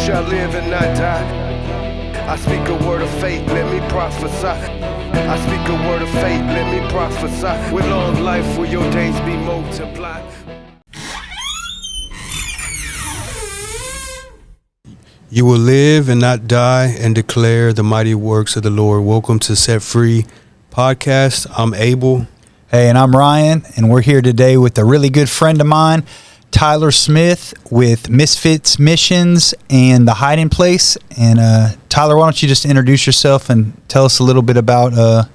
shall live and not die. I speak a word of faith, let me prophesy. I speak a word of faith, let me prophesy. With long life will your days be multiplied. You will live and not die and declare the mighty works of the Lord. Welcome to Set Free Podcast. I'm Abel. Hey, and I'm Ryan, and we're here today with a really good friend of mine, Tyler Smith with Misfits Missions and The Hiding Place. And Tyler, why don't you just introduce yourself and tell us a little bit about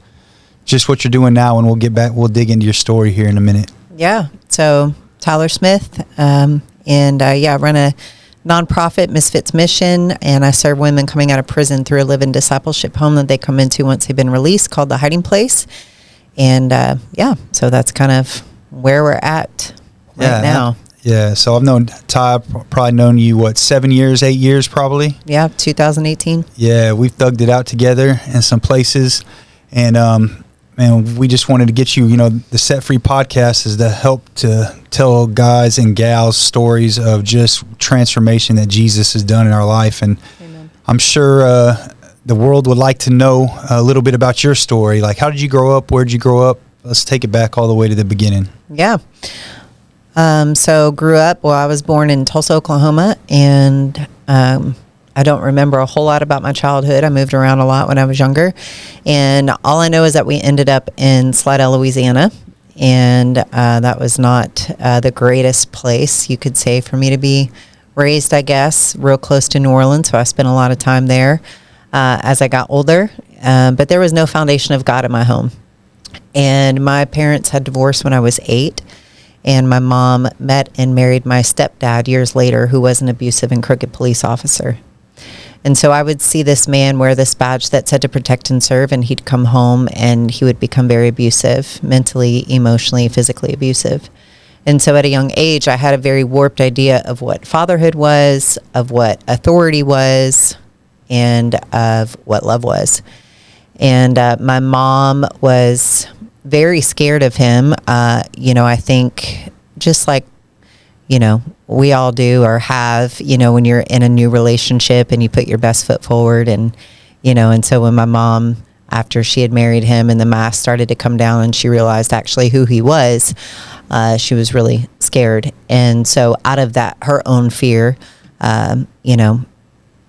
just what you're doing now, and we'll dig into your story here in a minute. Yeah, so Tyler Smith, I run a nonprofit, Misfits Mission, and I serve women coming out of prison through a live-in discipleship home that they come into once they've been released, called The Hiding Place. And so that's kind of where we're at right now. Yeah, so I've known Ty, probably known you, 7 years, 8 years probably? Yeah, 2018. Yeah, we've thugged it out together in some places. And, we just wanted to get you, the Set Free Podcast is to help to tell guys and gals stories of just transformation that Jesus has done in our life. And Amen. I'm sure the world would like to know a little bit about your story. Like, how did you grow up? Where did you grow up? Let's take it back all the way to the beginning. Yeah. So grew up, I was born in Tulsa, Oklahoma, and I don't remember a whole lot about my childhood. I moved around a lot when I was younger, and all I know is that we ended up in Slidell, Louisiana, and that was not the greatest place, you could say, for me to be raised, I guess, real close to New Orleans, so I spent a lot of time there as I got older, but there was no foundation of God in my home, and my parents had divorced when I was 8. And my mom met and married my stepdad years later, who was an abusive and crooked police officer. And so I would see this man wear this badge that said to protect and serve, and he'd come home and he would become very abusive, mentally, emotionally, physically abusive. And so at a young age, I had a very warped idea of what fatherhood was, of what authority was, and of what love was. And my mom was very scared of him. I think just like, we all do or have, when you're in a new relationship and you put your best foot forward and so when my mom, after she had married him and the mask started to come down and she realized actually who he was, she was really scared. And so out of that, her own fear,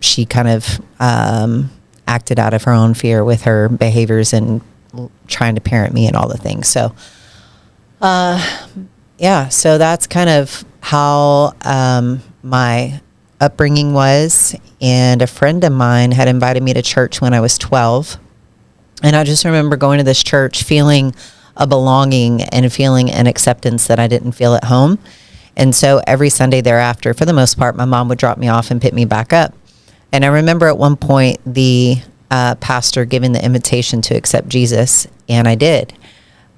she kind of acted out of her own fear with her behaviors and trying to parent me and all the things. So, so that's kind of how my upbringing was. And a friend of mine had invited me to church when I was 12. And I just remember going to this church feeling a belonging and feeling an acceptance that I didn't feel at home. And so every Sunday thereafter, for the most part, my mom would drop me off and pick me back up. And I remember at one point the pastor giving the invitation to accept Jesus, and I did.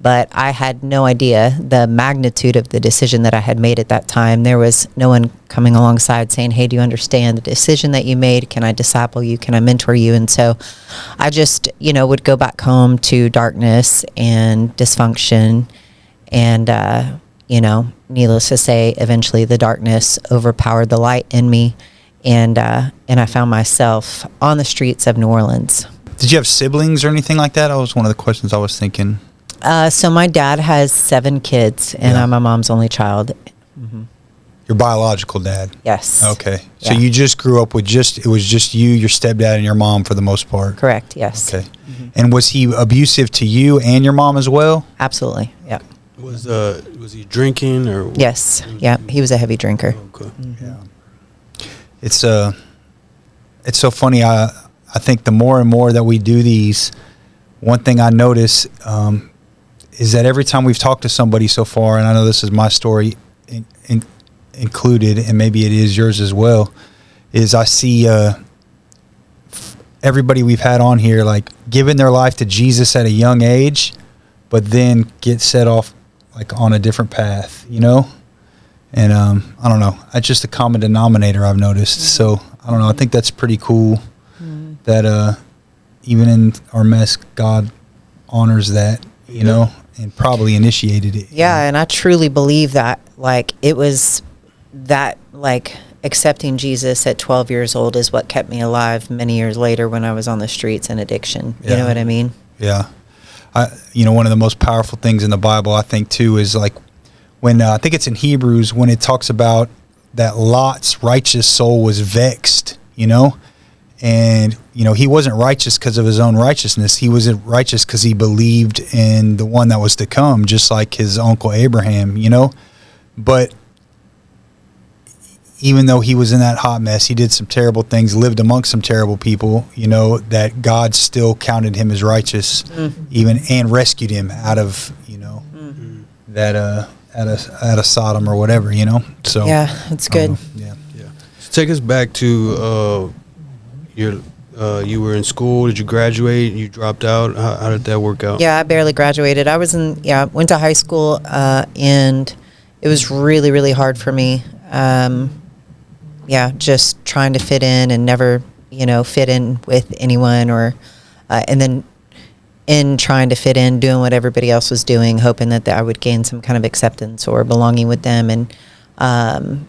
But I had no idea the magnitude of the decision that I had made at that time. There was no one coming alongside saying, hey, do you understand the decision that you made? Can I disciple you? Can I mentor you? And so I just, would go back home to darkness and dysfunction. And, needless to say, eventually the darkness overpowered the light in me. And I found myself on the streets of New Orleans. Did you have siblings or anything like that? That was one of the questions I was thinking. So my dad has 7 kids, and I'm my mom's only child. Mm-hmm. Your biological dad? Yes. Okay. Yeah. So you just grew up with it was just you, your stepdad, and your mom for the most part? Correct, yes. Okay. Mm-hmm. And was he abusive to you and your mom as well? Absolutely, yeah. Was he drinking or? Yes, yeah. He was a heavy drinker. Okay. Mm-hmm. Yeah. It's so funny. I think the more and more that we do these, one thing I notice is that every time we've talked to somebody so far, and I know this is my story included, and maybe it is yours as well, is I see everybody we've had on here like giving their life to Jesus at a young age, but then get set off like on a different path, And I don't know. It's just a common denominator I've noticed. Mm-hmm. So I don't know. I think that's pretty cool that even in our mess, God honors that, and probably initiated it. Yeah, and I truly believe that, it was that, accepting Jesus at 12 years old is what kept me alive many years later when I was on the streets and addiction. You know what I mean? Yeah. One of the most powerful things in the Bible, I think, too, is like when I think it's in Hebrews when it talks about that Lot's righteous soul was vexed, and, he wasn't righteous because of his own righteousness. He was righteous because he believed in the one that was to come, just like his uncle Abraham, But even though he was in that hot mess, he did some terrible things, lived amongst some terrible people, that God still counted him as righteous, and rescued him out of, that out of Sodom or whatever, So yeah, it's good. Yeah. So take us back to you were in school. Did you graduate? You dropped out. How did that work out? Yeah, I barely graduated. Went to high school, and it was really, really hard for me. Just trying to fit in and never, fit in with anyone, or, and then in trying to fit in, doing what everybody else was doing, hoping that I would gain some kind of acceptance or belonging with them. And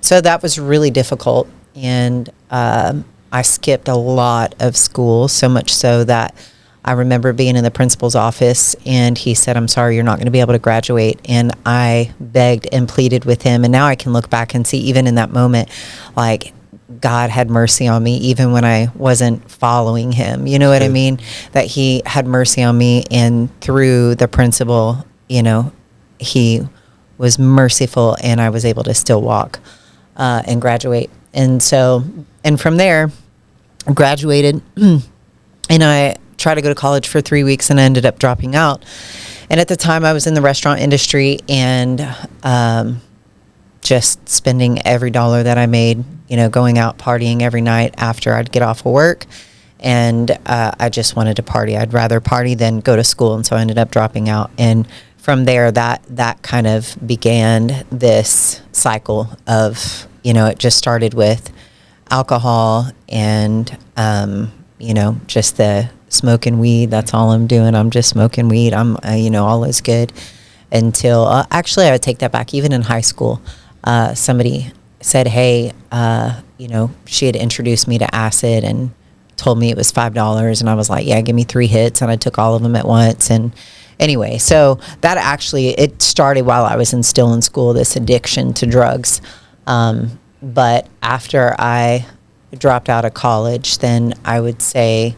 so that was really difficult. And I skipped a lot of school, so much so that I remember being in the principal's office and he said, "I'm sorry, you're not going to be able to graduate." And I begged and pleaded with him. And now I can look back and see, even in that moment, like, God had mercy on me, even when I wasn't following him. You know what I mean? That he had mercy on me, and through the principal, he was merciful, and I was able to still walk and graduate. And from there, I graduated, and I tried to go to college for 3 weeks, and I ended up dropping out. And at the time, I was in the restaurant industry, and just spending every dollar that I made, going out partying every night after I'd get off of work. And I just wanted to party. I'd rather party than go to school. And so I ended up dropping out. And from there, that kind of began this cycle of, it just started with alcohol and, just the smoking weed. That's all I'm doing. I'm just smoking weed. I'm, all is good until, actually, I would take that back. Even in high school, somebody said, "Hey, she had introduced me to acid and told me it was $5." And I was like, "Yeah, give me 3 hits." And I took all of them at once. And anyway, so that actually, it started while I was still in school, this addiction to drugs. But after I dropped out of college, then I would say,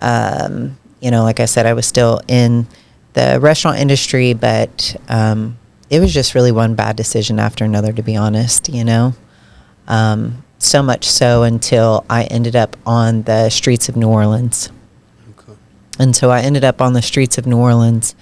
like I said, I was still in the restaurant industry, but it was just really one bad decision after another, to be honest, so much so until I ended up on the streets of New Orleans. Okay. And so I ended up on the streets of New Orleans.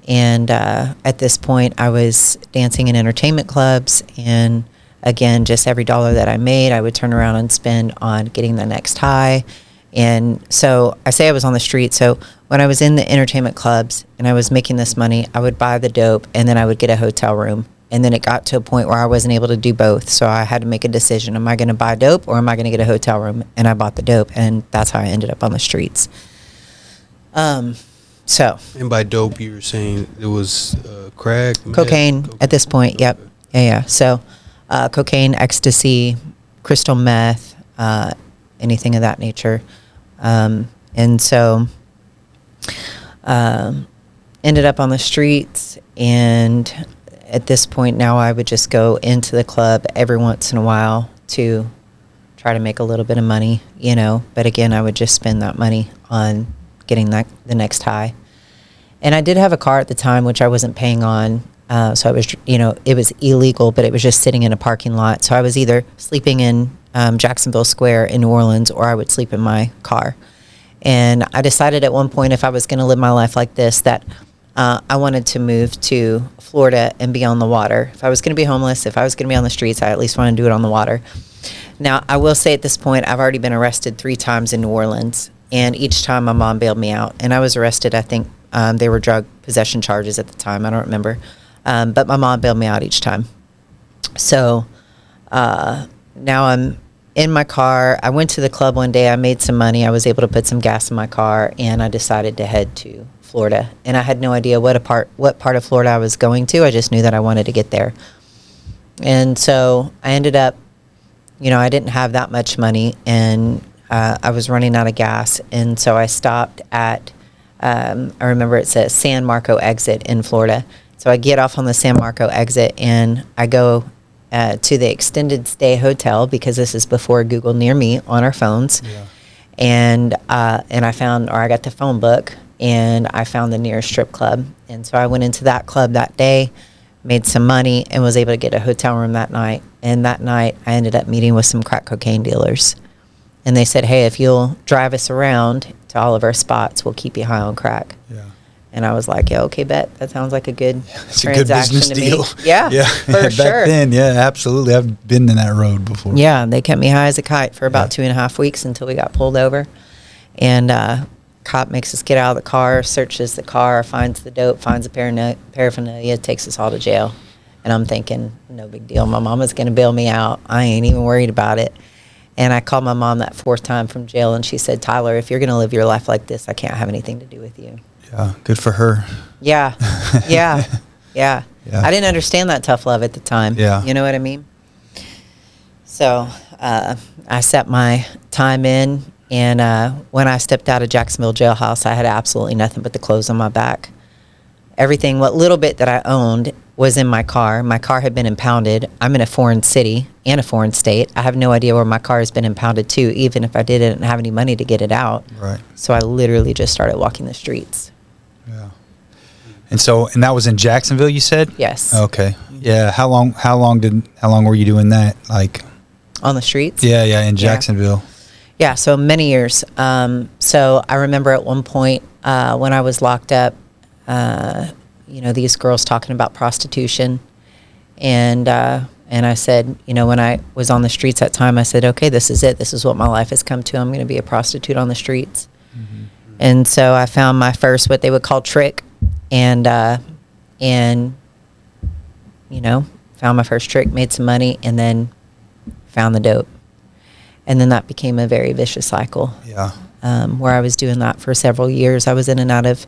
And at this point, I was dancing in entertainment clubs. And again, just every dollar that I made, I would turn around and spend on getting the next high. And so I say I was on the street. So when I was in the entertainment clubs and I was making this money, I would buy the dope, and then I would get a hotel room. And then it got to a point where I wasn't able to do both. So I had to make a decision. Am I going to buy dope, or am I going to get a hotel room? And I bought the dope, and that's how I ended up on the streets. And by dope, you were saying it was crack? Cocaine at this point, yep. Yeah. So cocaine, ecstasy, crystal meth, anything of that nature. And so ended up on the streets, and at this point now I would just go into the club every once in a while to try to make a little bit of money, but again, I would just spend that money on getting the next high. And I did have a car at the time, which I wasn't paying on. So I was, it was illegal, but it was just sitting in a parking lot. So I was either sleeping in Jacksonville Square in New Orleans, or I would sleep in my car. And I decided at one point, if I was going to live my life like this, that I wanted to move to Florida and be on the water. If I was going to be homeless, if I was going to be on the streets, I at least want to do it on the water. Now, I will say at this point, I've already been arrested 3 times in New Orleans. And each time my mom bailed me out. And I was arrested, I think they were drug possession charges at the time. I don't remember. But my mom bailed me out each time. So now I'm in my car. I went to the club one day. I made some money. I was able to put some gas in my car, and I decided to head to Florida. And I had no idea what part of Florida I was going to. I just knew that I wanted to get there. And so I ended up I didn't have that much money, and I was running out of gas. And so I stopped at, I remember it's a San Marco exit in Florida. So I get off on the San Marco exit, and I go to the extended stay hotel, because this is before Google Near Me on our phones. Yeah. And I got the phone book, and I found the nearest strip club. And so I went into that club that day, made some money, and was able to get a hotel room that night. And that night I ended up meeting with some crack cocaine dealers. And they said, hey, if you'll drive us around to all of our spots, we'll keep you high on crack. Yeah. And I was like, yeah, okay, bet. That sounds like a good It's a good transaction business to deal. me. Yeah, Yeah. for Back sure. then, yeah, absolutely. I've been in that road before. Yeah, they kept me high as a kite for about 2.5 weeks until we got pulled over. And cop makes us get out of the car, searches the car, finds the dope, finds the paraphernalia, takes us all to jail. And I'm thinking, no big deal. My mama's going to bail me out. I ain't even worried about it. And I called my mom that 4th time from jail, and she said, Tyler, if you're going to live your life like this, I can't have anything to do with you. Yeah, good for her. Yeah, yeah, yeah. Yeah. I didn't understand that tough love at the time. Yeah. You know what I mean? So I set my time in, and when I stepped out of Jacksonville jailhouse, I had absolutely nothing but the clothes on my back. Everything, what little bit that I owned, was in my car. My car had been impounded. I'm in a foreign city and a foreign state. I have no idea where my car has been impounded to, even if I didn't have any money to get it out. Right. So I literally just started walking the streets. Yeah. And that was in Jacksonville, you said? Yes. Okay. Yeah. How long were you doing that? Like, On the streets? yeah, in Jacksonville. Yeah, so many years. So I remember at one point when I was locked up, these girls talking about prostitution. And I said, when I was on the streets that time, I said, okay, this is it. This is what my life has come to. I'm going to be a prostitute on the streets. Mm-hmm. And so I found my first, what they would call trick. And found my first trick, made some money, and then found the dope. And then that became a very vicious cycle. Yeah. Where I was doing that for several years. I was in and out of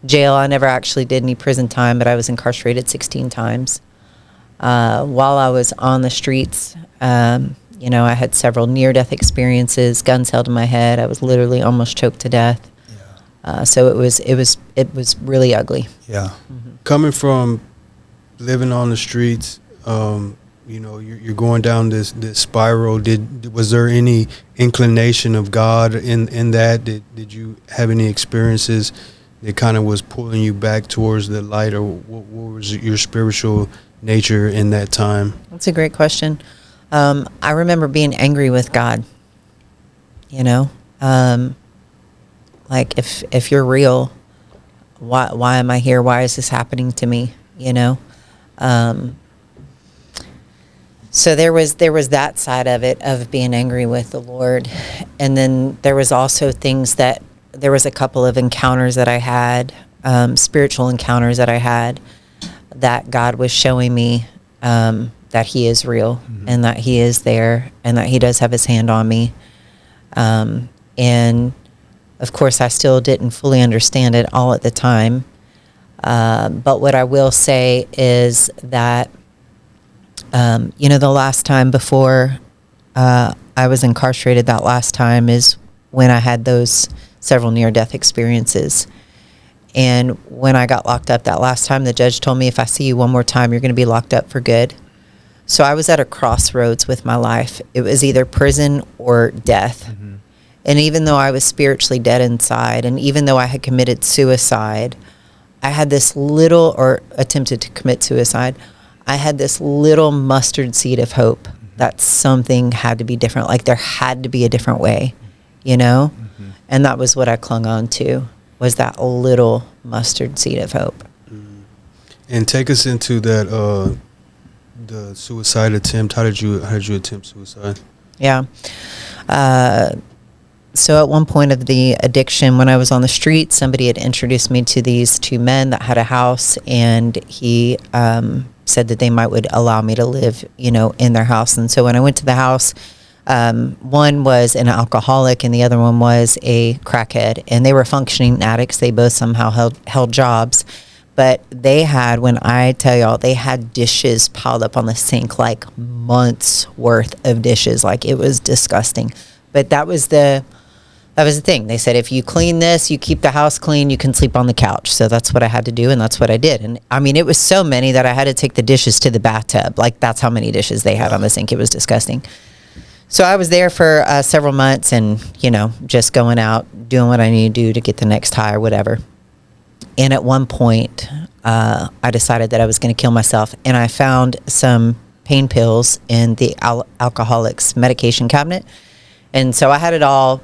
jail. I never actually did any prison time, but I was incarcerated 16 times. While I was on the streets, I had several near-death experiences, guns held to my head. I was literally almost choked to death. Yeah. So it was really ugly. Yeah. Mm-hmm. Coming from living on the streets, you're going down this spiral. Was there any inclination of God in that? Did you have any experiences that kind of was pulling you back towards the light, or what was your spiritual nature in that time? That's a great question. I remember being angry with God. Like if you're real, why am I here? Why is this happening to me? So there was that side of it, of being angry with the Lord. And then there was also there was a couple of encounters that I had, spiritual encounters that I had, that God was showing me that he is real, mm-hmm. and that he is there, and that he does have his hand on me. And of course, I still didn't fully understand it all at the time. But what I will say is that, the last time before I was incarcerated, that last time is when I had those several near-death experiences. And when I got locked up that last time, the judge told me, if I see you one more time, you're going to be locked up for good. So I was at a crossroads with my life. It was either prison or death. Mm-hmm. And even though I was spiritually dead inside, and even though I had committed suicide, I had this little, or attempted to commit suicide, I had this little mustard seed of hope, mm-hmm. that something had to be different. Like there had to be a different way, Mm-hmm. And that was what I clung on to, was that little mustard seed of hope. Mm-hmm. And take us into that, the suicide attempt. How did you attempt suicide? Yeah. So at one point of the addiction, when I was on the street, somebody had introduced me to these two men that had a house, and he said that they would allow me to live, in their house. And so when I went to the house, one was an alcoholic and the other one was a crackhead, and they were functioning addicts. They both somehow held jobs, But they had, when I tell y'all, they had dishes piled up on the sink, like months worth of dishes. Like, it was disgusting. But that was the thing. They said, if you clean this, you keep the house clean, you can sleep on the couch. So that's what I had to do, and that's what I did. And I mean, it was so many that I had to take the dishes to the bathtub. Like, that's how many dishes they had on the sink. It was disgusting. So I was there for several months, and, you know, just going out, doing what I need to do to get the next high or whatever. And at one point, I decided that I was going to kill myself, and I found some pain pills in the alcoholics medication cabinet. And so I had it all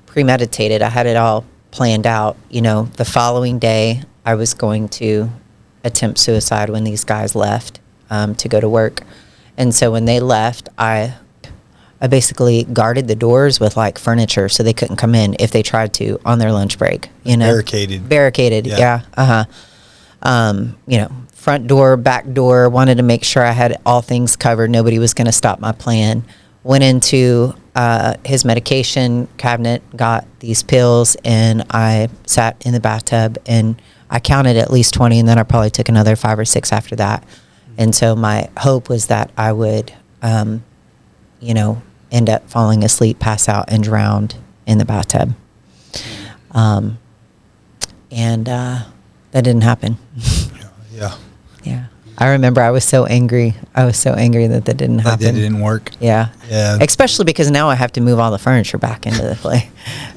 premeditated. I had it all planned out. You know, the following day, I was going to attempt suicide when these guys left to go to work. And so when they left, I basically guarded the doors with like furniture so they couldn't come in if they tried to on their lunch break. You know, barricaded. Yeah. You know, front door, back door. Wanted to make sure I had all things covered. Nobody was going to stop my plan. Went into his medication cabinet, got these pills, and I sat in the bathtub, and I counted at least 20, and then I probably took another 5 or 6 after that. And so my hope was that I would, you know, end up falling asleep, pass out, and drowned in the bathtub. And that didn't happen. Yeah. Yeah. I remember I was so angry. I was so angry that didn't happen. That didn't work. Yeah. Yeah. Especially because now I have to move all the furniture back into the play,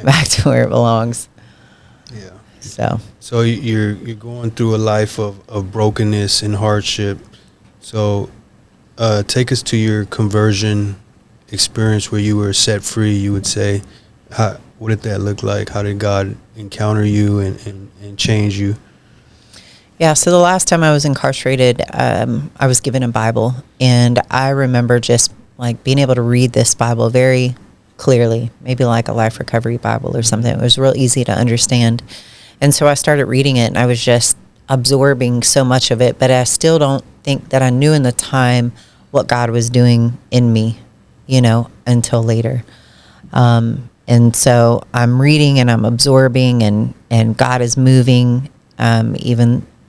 back to where it belongs. Yeah. So you're going through a life of brokenness and hardship. So take us to your conversion experience where you were set free, you would say. What did that look like? How did God encounter you and change you? Yeah, so the last time I was incarcerated, I was given a Bible, and I remember just like being able to read this Bible very clearly, maybe like a Life Recovery Bible or something. It was real easy to understand. And so I started reading it, and I was just absorbing so much of it, but I still don't think that I knew in the time what God was doing in me, you know, until later. And so I'm reading and I'm absorbing, and God is moving,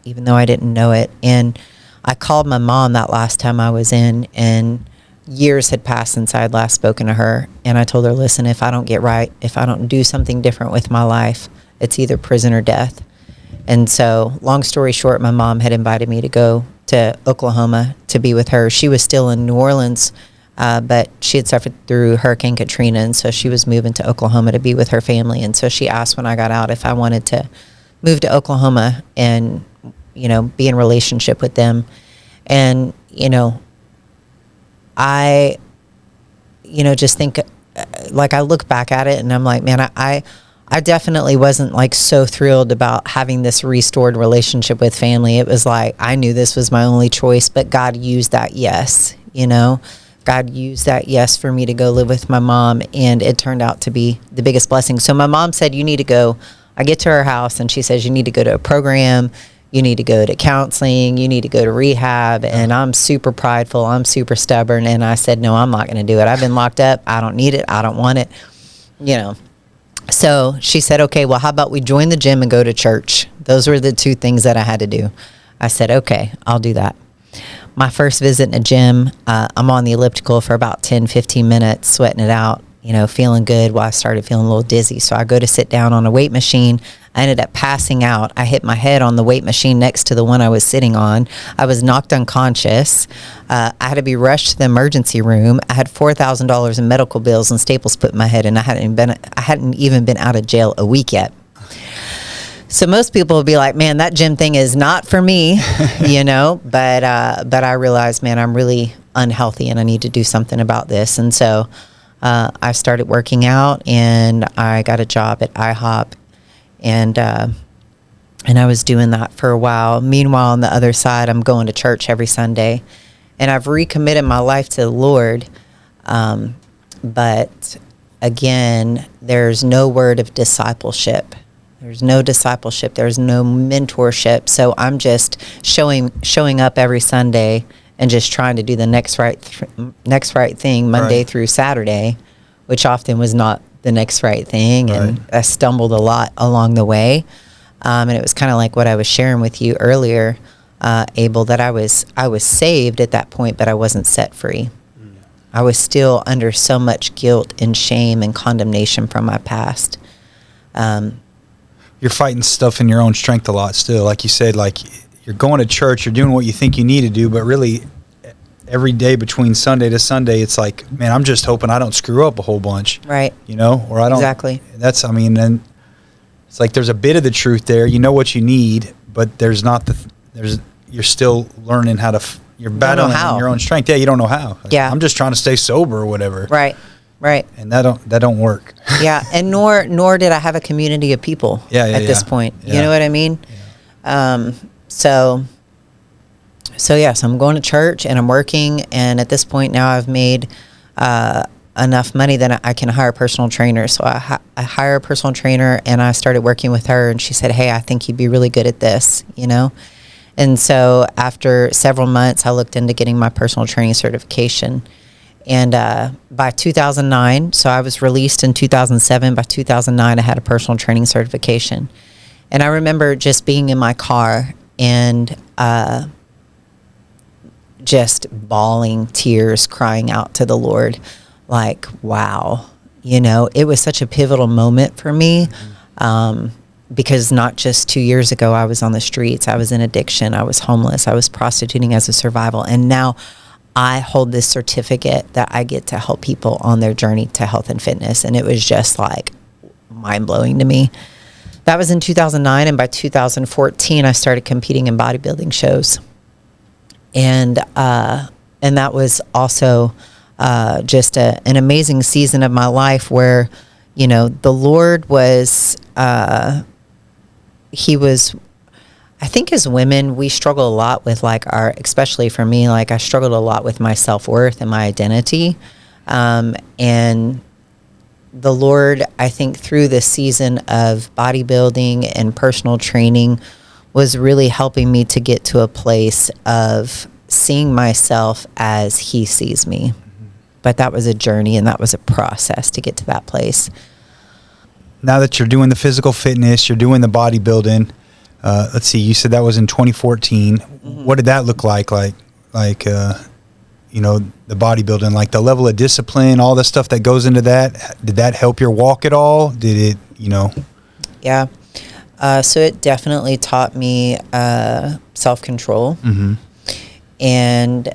even though I didn't know it. And I called my mom that last time I was in, and years had passed since I had last spoken to her. And I told her, listen, if I don't get right, if I don't do something different with my life, it's either prison or death. And so, long story short, my mom had invited me to go to Oklahoma to be with her. She was still in New Orleans, but she had suffered through Hurricane Katrina, and so she was moving to Oklahoma to be with her family. And so she asked when I got out if I wanted to move to Oklahoma and, you know, be in relationship with them. And, you know, I, you know, just think, like, I look back at it and I'm like, man, I definitely wasn't like so thrilled about having this restored relationship with family. It was like, I knew this was my only choice, but God used that yes, you know. God used that yes for me to go live with my mom, and it turned out to be the biggest blessing. So my mom said, you need to go. I get to her house and she says, you need to go to a program, you need to go to counseling, you need to go to rehab. And I'm super prideful, I'm super stubborn, and I said, no, I'm not going to do it. I've been locked up, I don't need it, I don't want it, you know. So she said, okay, well, how about we join the gym and go to church? Those were the two things that I had to do. I said, okay, I'll do that. My first visit in a gym, I'm on the elliptical for about 10, 15 minutes, sweating it out, you know, feeling good. Well, I started feeling a little dizzy. So I go to sit down on a weight machine. I ended up passing out. I hit my head on the weight machine next to the one I was sitting on. I was knocked unconscious. I had to be rushed to the emergency room. I had $4,000 in medical bills and staples put in my head, and I hadn't even been out of jail a week yet. So most people will be like, man, that gym thing is not for me, you know, but I realized, man, I'm really unhealthy and I need to do something about this. And so I started working out, and I got a job at IHOP, and I was doing that for a while. Meanwhile, on the other side, I'm going to church every Sunday, and I've recommitted my life to the Lord. But again, there's no word of discipleship. There's no discipleship. There's no mentorship. So I'm just showing up every Sunday and just trying to do the next right thing Monday through Saturday, which often was not the next right thing. And I stumbled a lot along the way. And it was kind of like what I was sharing with you earlier, Abel, that I was saved at that point, but I wasn't set free. I was still under so much guilt and shame and condemnation from my past. You're fighting stuff in your own strength a lot still. Like you said, like you're going to church, you're doing what you think you need to do, but really every day between Sunday to Sunday, it's like, man, I'm just hoping I don't screw up a whole bunch. Right. You know, or I don't. Exactly. That's, I mean, and it's like there's a bit of the truth there. You know what you need, but there's not you're still learning how to, you're battling in your own strength. Yeah, you don't know how. Like, yeah. I'm just trying to stay sober or whatever. Right. Right. And that don't work. Yeah, and nor did I have a community of people at this point. Yeah. You know what I mean? Yeah. So yes, I'm going to church and I'm working, and at this point now I've made enough money that I can hire a personal trainer. So I hire a personal trainer, and I started working with her, and she said, "Hey, I think you'd be really good at this," you know? And so after several months, I looked into getting my personal training certification. And by 2009, so I was released in 2007. By 2009, I had a personal training certification. And I remember just being in my car and just bawling tears, crying out to the Lord, like, wow. You know, it was such a pivotal moment for me. Because not just 2 years ago, I was on the streets, I was in addiction, I was homeless, I was prostituting as a survival. And now I hold this certificate that I get to help people on their journey to health and fitness. And it was just like mind blowing to me. That was in 2009. And by 2014, I started competing in bodybuilding shows. And that was also just an amazing season of my life where, you know, the Lord was, I think as women, we struggle a lot with especially for me, like I struggled a lot with my self-worth and my identity. And the Lord, I think through this season of bodybuilding and personal training was really helping me to get to a place of seeing myself as He sees me. But that was a journey and that was a process to get to that place. Now that you're doing the physical fitness, you're doing the bodybuilding, let's see, you said that was in 2014. Mm-hmm. What did that look like? Like, you know, the bodybuilding, like the level of discipline, all the stuff that goes into that. Did that help your walk at all? Did it, you know? Yeah. So it definitely taught me self-control. Mm-hmm. And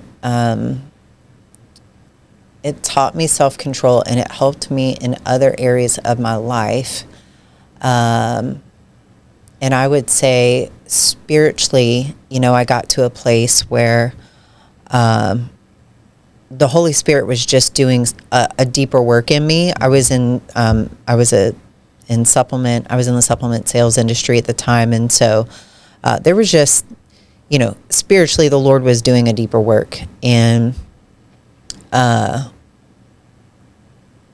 it taught me self-control, and it helped me in other areas of my life. And I would say spiritually, you know, I got to a place where the Holy Spirit was just doing a deeper work in me. I was in the supplement sales industry at the time. And so there was just, you know, spiritually the Lord was doing a deeper work. And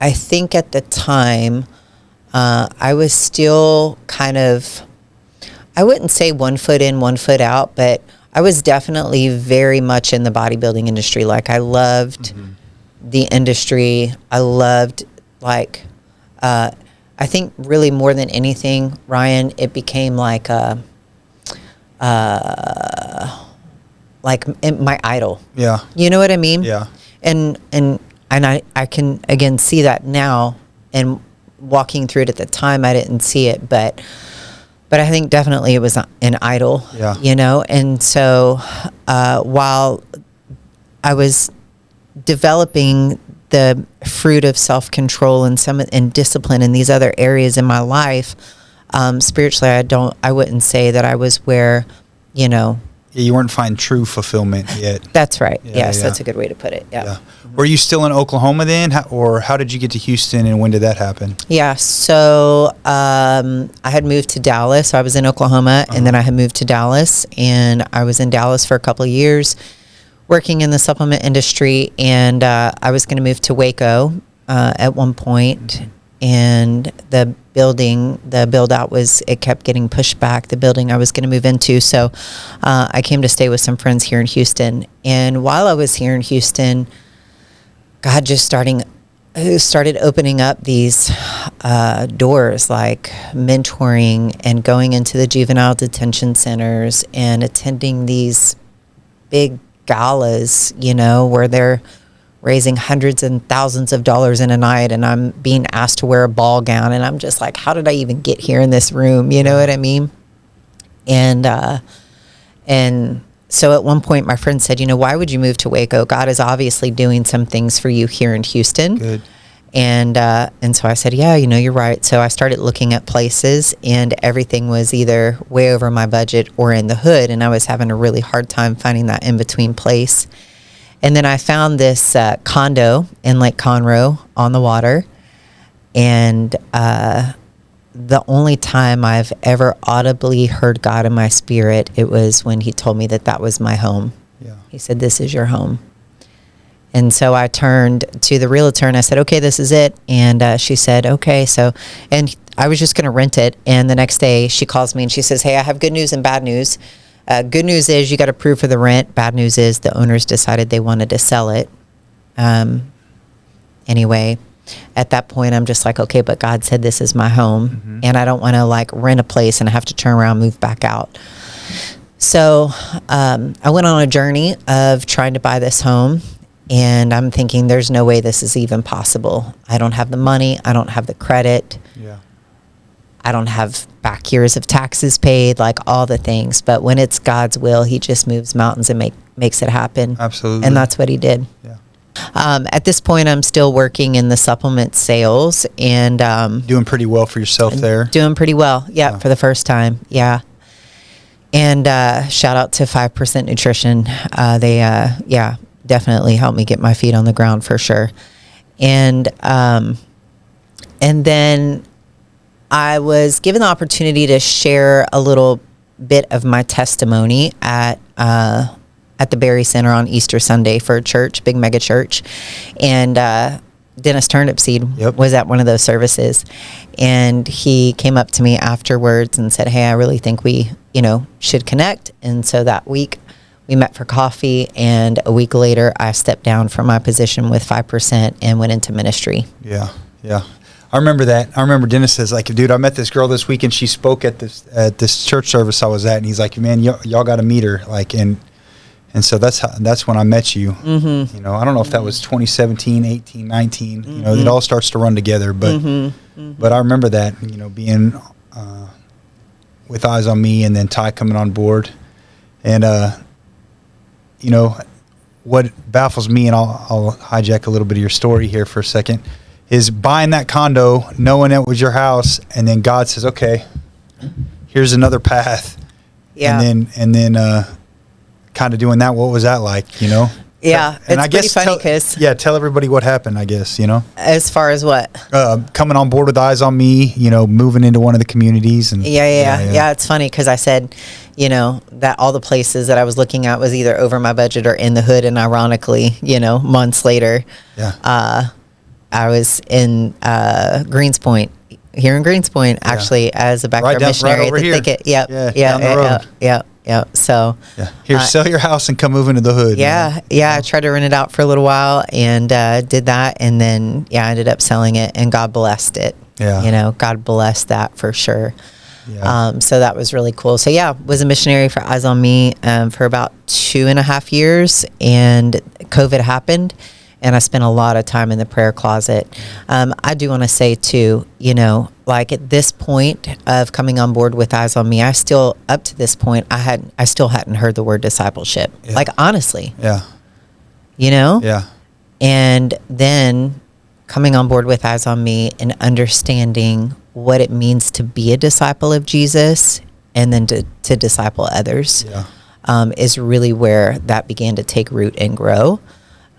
I think at the time, I was still kind of, I wouldn't say 1 foot in, 1 foot out, but I was definitely very much in the bodybuilding industry. Like I loved the industry. I loved I think really more than anything, Ryan, it became like my idol. Yeah. You know what I mean? Yeah. And I can again see that now, and walking through it at the time I didn't see it, but I think definitely it was an idol. Yeah. You know, and so while I was developing the fruit of self-control and discipline in these other areas in my life, spiritually I wouldn't say that I was where, you know. Yeah, you weren't finding true fulfillment yet. That's right. Yeah, yes, yeah. that's a good way to put it. Yeah. Mm-hmm. Were you still in Oklahoma then, or how did you get to Houston, and when did that happen? Yeah, so I had moved to Dallas. So I was in Oklahoma, and then I had moved to Dallas, and I was in Dallas for a couple of years working in the supplement industry, and I was going to move to Waco at one point, and the build out it kept getting pushed back, the building I was going to move into. So I came to stay with some friends here in Houston. And while I was here in Houston, God just started opening up these doors, like mentoring and going into the juvenile detention centers and attending these big galas, you know, where they're raising hundreds and thousands of dollars in a night, and I'm being asked to wear a ball gown, and I'm just like, how did I even get here in this room? You know what I mean? And so at one point my friend said, you know, why would you move to Waco? God is obviously doing some things for you here in Houston. Good. And so I said, yeah, you know, you're right. So I started looking at places, and everything was either way over my budget or in the hood. And I was having a really hard time finding that in-between place. And then I found this condo in Lake Conroe on the water. And the only time I've ever audibly heard God in my spirit, it was when he told me that that was my home. Yeah. He said, this is your home. And so I turned to the realtor and I said, okay, this is it. And she said, okay. So, and I was just going to rent it. And the next day she calls me and she says, hey, I have good news and bad news. Good news is you got approved for the rent. Bad news is the owners decided they wanted to sell it. Anyway, at that point, I'm just like, okay, but God said this is my home, and I don't want to like rent a place and have to turn around, move back out. So I went on a journey of trying to buy this home, and I'm thinking there's no way this is even possible. I don't have the money. I don't have the credit. Yeah. I don't have back years of taxes paid, like all the things. But when it's God's will, he just moves mountains and makes it happen. Absolutely. And that's what he did. Yeah. At this point, I'm still working in the supplement sales and Doing pretty well for yourself there. doing pretty well. Yeah, for the first time. Yeah. And shout out to 5% Nutrition. They definitely helped me get my feet on the ground for sure. And then I was given the opportunity to share a little bit of my testimony at the Berry Center on Easter Sunday for a church, big mega church. And Dennis Turnipseed was at one of those services. And he came up to me afterwards and said, hey, I really think we, should connect. And so that week we met for coffee. And a week later, I stepped down from my position with 5% and went into ministry. Yeah. Yeah. I remember that. I remember Dennis says, like, dude, I met this girl this week and she spoke at this church service I was at. And he's like, man, y'all got to meet her. Like, and so that's when I met you. Mm-hmm. I don't know if that was 2017, 18, 19. Mm-hmm. It all starts to run together. But but I remember that, being with Eyes on Me and then Ty coming on board. And, what baffles me, and I'll hijack a little bit of your story here for a second, is buying that condo, knowing it was your house, and then God says, okay, here's another path. Yeah. And then kind of doing that. What was that like, Yeah, and it's I guess pretty funny because tell everybody what happened, I guess, As far as what? Coming on board with Eyes on Me, moving into one of the communities. And Yeah, it's funny because I said, that all the places that I was looking at was either over my budget or in the hood. And ironically, months later, I was in Greenspoint, here in Greenspoint, actually, as a backyard missionary at the Thicket. Yep. So here, sell your house and come move into the hood. I tried to rent it out for a little while and did that, and then I ended up selling it, and God blessed it. God blessed that for sure. So that was really cool. So was a missionary for Eyes on Me for about 2.5 years, and COVID happened, and I spent a lot of time in the prayer closet. I do want to say too, like at this point of coming on board with Eyes on Me, up to this point, I still hadn't heard the word discipleship. Like honestly. And then coming on board with Eyes on Me and understanding what it means to be a disciple of Jesus and then to disciple others is really where that began to take root and grow.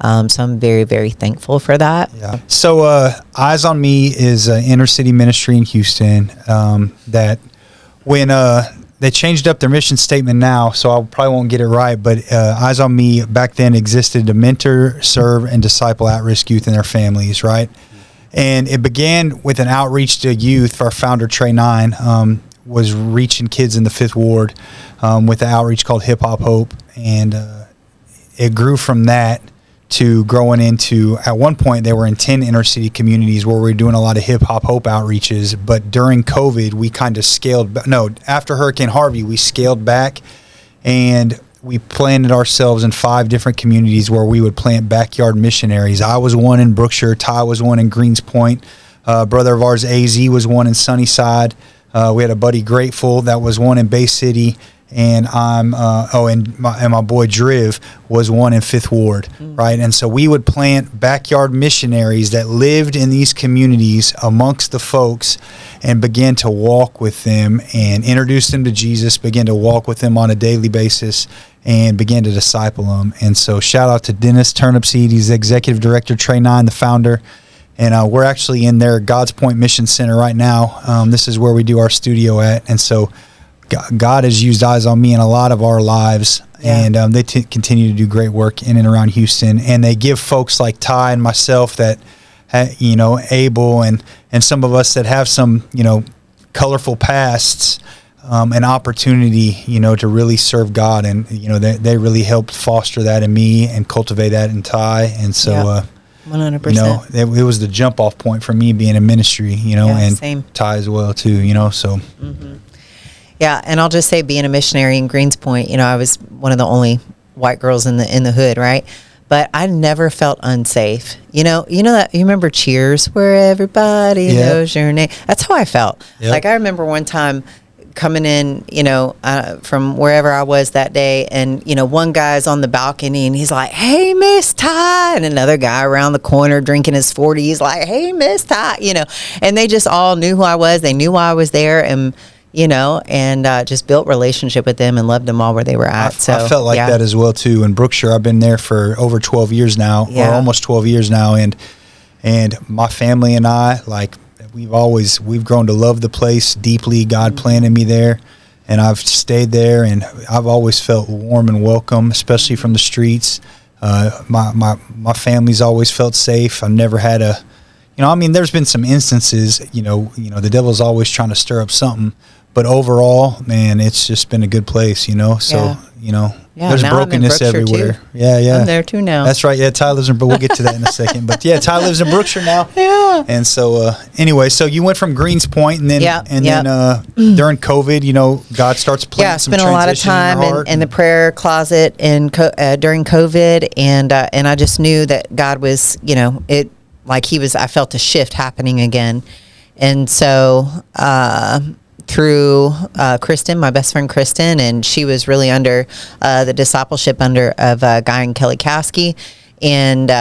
So I'm very, very thankful for that. Yeah. So Eyes on Me is an inner city ministry in Houston that when they changed up their mission statement now, so I probably won't get it right, but Eyes on Me back then existed to mentor, serve, and disciple at-risk youth and their families, right? And it began with an outreach to youth. Our founder, Trey Nine, was reaching kids in the 5th Ward with an outreach called Hip Hop Hope. And it grew from that to growing into, at one point they were in 10 inner city communities where we were doing a lot of hip hop hope outreaches. But during COVID, we kind of after Hurricane Harvey, we scaled back, and we planted ourselves in 5 different communities where we would plant backyard missionaries. I was one in Brookshire, Ty was one in Greens Point, brother of ours AZ was one in Sunnyside. We had a buddy Grateful that was one in Bay City, and my boy Driv was one in Fifth Ward, right? And so we would plant backyard missionaries that lived in these communities amongst the folks, and began to walk with them and introduce them to Jesus, began to walk with them on a daily basis, and began to disciple them. And so shout out to Dennis Turnipseed, he's the executive director, Trey Nine, the founder. And we're actually in their God's Point Mission Center right now. This is where we do our studio at. And so God has used Eyes on Me in a lot of our lives. Yeah. And they continue to do great work in and around Houston. And they give folks like Ty and myself that, Abel and some of us that have some, colorful pasts, an opportunity, to really serve God. And, they really helped foster that in me and cultivate that in Ty. And so, yeah. 100%. It was the jump off point for me being in ministry, and same. Ty as well too, so. Mm-hmm. Yeah. And I'll just say, being a missionary in Greens Point, I was one of the only white girls in the hood. Right. But I never felt unsafe. You remember Cheers, where everybody knows your name. That's how I felt. Yep. Like, I remember one time coming in, from wherever I was that day, and one guy's on the balcony and he's like, "Hey, Miss Ty," and another guy around the corner drinking his 40, he's like, "Hey, Miss Ty," and they just all knew who I was. They knew why I was there, and just built relationship with them and loved them all where they were at. I felt like that as well too. In Brookshire, I've been there for over 12 years now, or almost 12 years now, and my family and I, like, we've grown to love the place deeply. God planted me there, and I've stayed there, and I've always felt warm and welcome, especially from the streets. My family's always felt safe. I've never had there's been some instances, the devil's always trying to stir up something, but overall, man, it's just been a good place, so, there's brokenness everywhere. Too. Yeah. I'm there too now. That's right. Yeah. Ty lives we'll get to that in a second, but yeah, Ty lives in Brookshire now. Yeah. And so, anyway, so you went from Greens Point, and then, then during COVID, God starts planting some transition in your heart. Spent a lot of time in the prayer closet during COVID. And I just knew that God was, I felt a shift happening again. And so, through Kristen, my best friend Kristen, and she was really under the discipleship of Guy and Kelly Caskey, and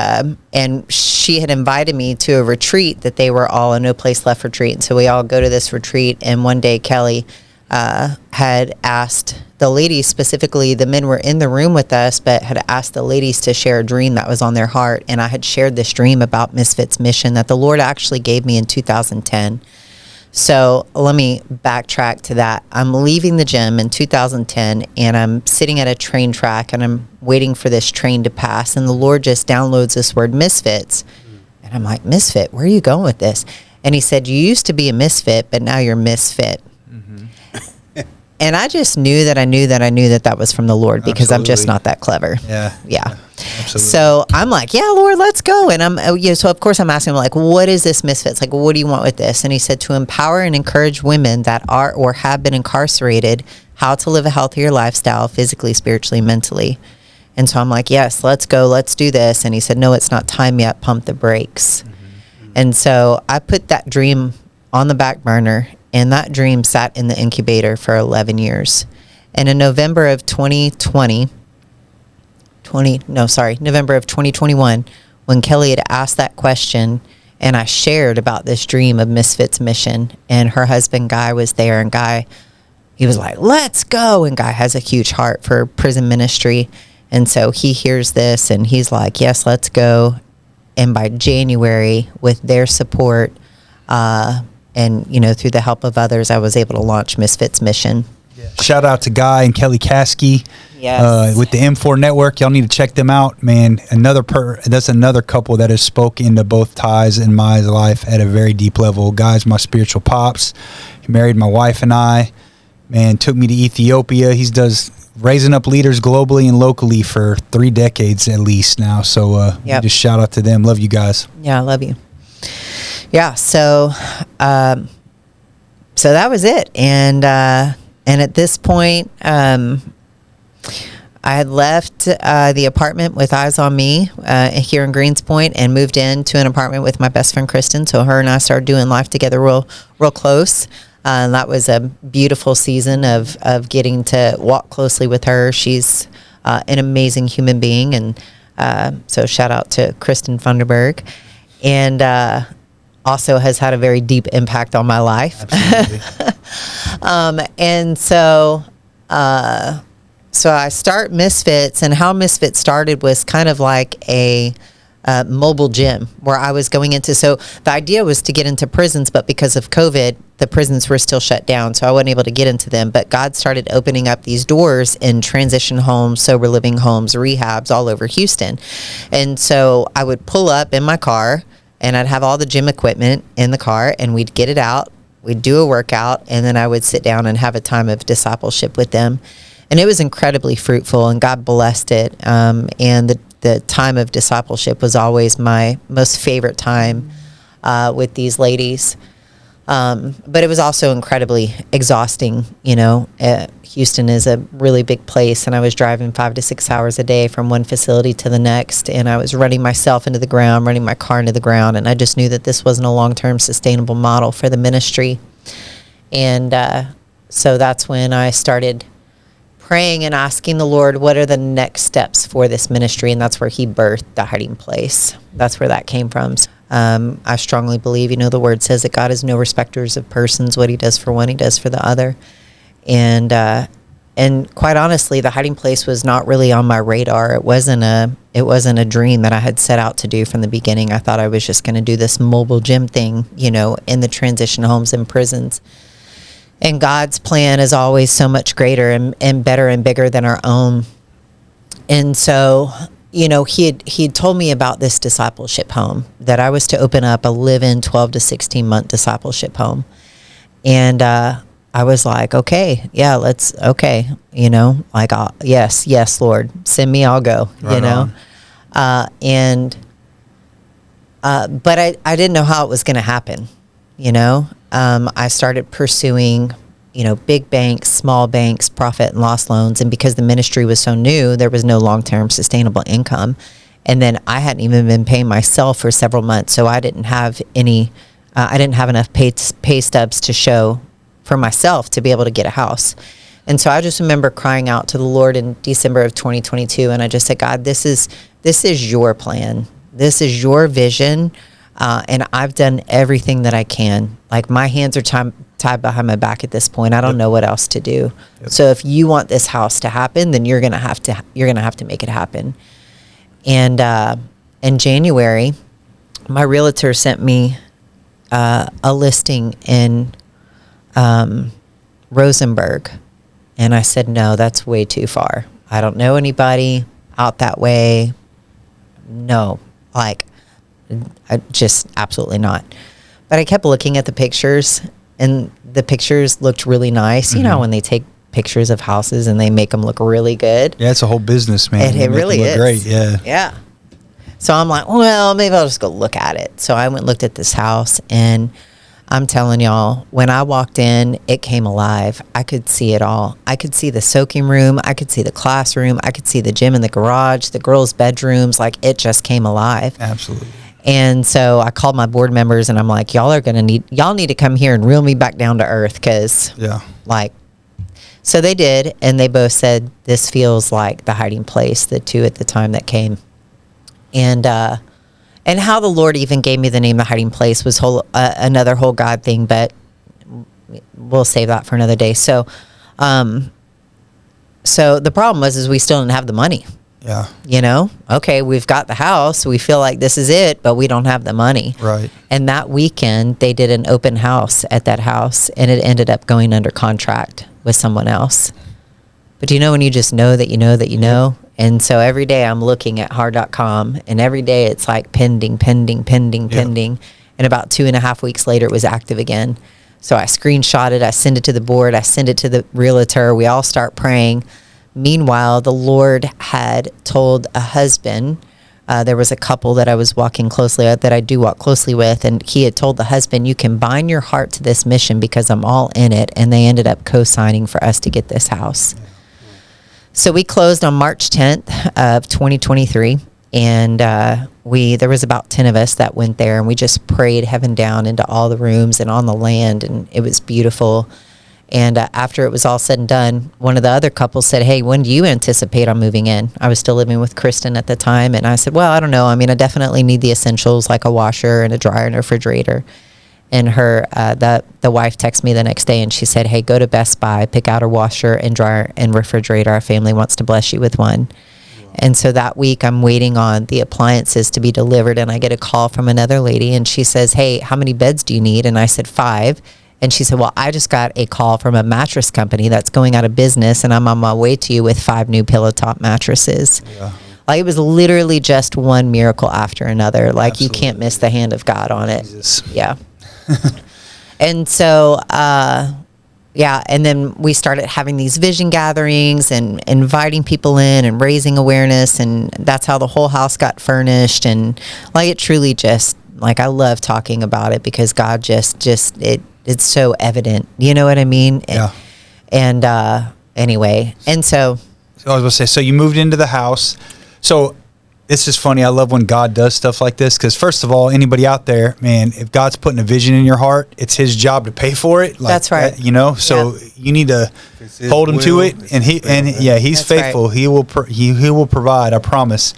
she had invited me to a retreat that they were all a No Place Left retreat. And so we all go to this retreat, and one day Kelly had asked the ladies, specifically the men were in the room with us, but had asked the ladies to share a dream that was on their heart. And I had shared this dream about Misfits Mission that the Lord actually gave me in 2010. So let me backtrack to that. I'm leaving the gym in 2010, and I'm sitting at a train track, and I'm waiting for this train to pass, and the Lord just downloads this word misfits. And I'm like, misfit, where are you going with this? And he said, you used to be a misfit, but now you're misfit. And I just knew that was from the Lord, because I'm just not that clever. Yeah. Absolutely. So I'm like, yeah, Lord, let's go. And so of course I'm asking him, like, what is this misfits? Like, what do you want with this? And he said, to empower and encourage women that are or have been incarcerated, how to live a healthier lifestyle, physically, spiritually, mentally. And so I'm like, yes, let's go. Let's do this. And he said, no, it's not time yet. Pump the brakes. And so I put that dream on the back burner, and that dream sat in the incubator for 11 years. And in November of 2021, when Kelly had asked that question, and I shared about this dream of Misfits Mission, and her husband Guy was there, and Guy, he was like, let's go. And Guy has a huge heart for prison ministry. And so he hears this, and he's like, yes, let's go. And by January, with their support, and, through the help of others, I was able to launch Misfits Mission. Yeah. Shout out to Guy and Kelly Caskey. Yes. With the M4 Network. Y'all need to check them out, man. That's another couple that has spoken into both Ty's and my life at a very deep level. Guy's my spiritual pops. He married my wife and I. Man, took me to Ethiopia. He does raising up leaders globally and locally for 3 decades at least now. So just shout out to them. Love you guys. Yeah, I love you. Yeah, so so that was it. And at this point, I had left the apartment with Eyes on Me here in Greenspoint and moved into an apartment with my best friend Kristen. So her and I started doing life together real close. And that was a beautiful season of getting to walk closely with her. She's an amazing human being. And so shout out to Kristen Funderburg. And also has had a very deep impact on my life. Absolutely. And so... So I start Misfits, and how Misfits started was kind of like a mobile gym where I was going into. So the idea was to get into prisons, but because of COVID, the prisons were still shut down, so I wasn't able to get into them. But God started opening up these doors in transition homes, sober living homes, rehabs all over Houston. And so I would pull up in my car, and I'd have all the gym equipment in the car, and we'd get it out. We'd do a workout, and then I would sit down and have a time of discipleship with them. And it was incredibly fruitful, and God blessed it. And the time of discipleship was always my most favorite time with these ladies. But it was also incredibly exhausting. You know, Houston is a really big place, and I was driving 5 to 6 hours a day from one facility to the next, and I was running myself into the ground, running my car into the ground, and I just knew that this wasn't a long-term sustainable model for the ministry. And so that's when I started praying and asking the Lord, what are the next steps for this ministry? And that's where he birthed The Hiding Place. That's where that came from. I strongly believe, you know, the word says that God is no respecters of persons. What he does for one, he does for the other. And quite honestly, The Hiding Place was not really on my radar. It wasn't a dream that I had set out to do from the beginning. I thought I was just going to do this mobile gym thing, you know, in the transition homes and prisons. And God's plan is always so much greater and better and bigger than our own. And so, you know, he had told me about this discipleship home, that I was to open up a live-in 12 to 16 month discipleship home. And I was like, okay, yeah, you know, like, yes, Lord, send me, I'll go, right you know. But I didn't know how it was going to happen, you know. I started pursuing, you know, big banks, small banks, profit and loss loans. And because the ministry was so new, there was no long-term sustainable income. And then I hadn't even been paying myself for several months. So I didn't have enough pay stubs to show for myself to be able to get a house. And so I just remember crying out to the Lord in December of 2022. And I just said, God, this is your plan. This is your vision. And I've done everything that I can. Like, my hands are tied behind my back at this point. I don't know what else to do. Yep. So if you want this house to happen, then you're gonna have to make it happen. And in January, my realtor sent me a listing in Rosenberg, and I said, no, that's way too far. I don't know anybody out that way. No, like, I just absolutely not. But I kept looking at the pictures, and the pictures looked really nice. Mm-hmm. You know, when they take pictures of houses and they make them look really good. Yeah, it's a whole business, man. It really is. Great, yeah. Yeah. So I'm like, well, maybe I'll just go look at it. So I went and looked at this house, and I'm telling y'all, when I walked in, it came alive. I could see it all. I could see the soaking room. I could see the classroom. I could see the gym in the garage, the girls' bedrooms. Like, it just came alive. Absolutely. And so I called my board members, and I'm like, y'all need to come here and reel me back down to earth. Cause so they did. And they both said, this feels like The Hiding Place, the two at the time that came. And how the Lord even gave me the name The Hiding Place was another whole God thing, but we'll save that for another day. So the problem was we still didn't have the money. Yeah. You know, okay, we've got the house. We feel like this is it, but we don't have the money. Right. And that weekend, they did an open house at that house, and it ended up going under contract with someone else. But do you know when you just know that you know that you know? And so every day I'm looking at hard.com, and every day it's like pending. And about 2.5 weeks later, it was active again. So I screenshot it. I send it to the board. I send it to the realtor. We all start praying. Meanwhile, the Lord had told a husband, there was a couple that I was walking closely with, that I do walk closely with, and he had told the husband, you can bind your heart to this mission because I'm all in it. And they ended up co-signing for us to get this house. So we closed on March 10th of 2023. And there was about 10 of us that went there, and we just prayed heaven down into all the rooms and on the land, and it was beautiful. And after it was all said and done, one of the other couples said, hey, when do you anticipate on moving in? I was still living with Kristen at the time. And I said, well, I don't know. I mean, I definitely need the essentials like a washer and a dryer and a refrigerator. And the wife texted me the next day, and she said, hey, go to Best Buy, pick out a washer and dryer and refrigerator. Our family wants to bless you with one. And so that week I'm waiting on the appliances to be delivered, and I get a call from another lady, and she says, hey, how many beds do you need? And I said 5. And she said, well, I just got a call from a mattress company that's going out of business, and I'm on my way to you with 5 new pillow top mattresses. Yeah. Like, it was literally just one miracle after another. Like, absolutely. You can't miss the hand of God on it. Jesus. Yeah. And so, and then we started having these vision gatherings and inviting people in and raising awareness, and that's how the whole house got furnished. And like, it truly just, like, I love talking about it because God it's so evident. You know what I mean? Yeah. And anyway, and so I was going to say, so you moved into the house. So it's just funny. I love when God does stuff like this, because first of all, anybody out there, man, if God's putting a vision in your heart, it's His job to pay for it. Like, that's right. So you need to hold Him to it, and He's that's faithful. Right. He will provide. I promise.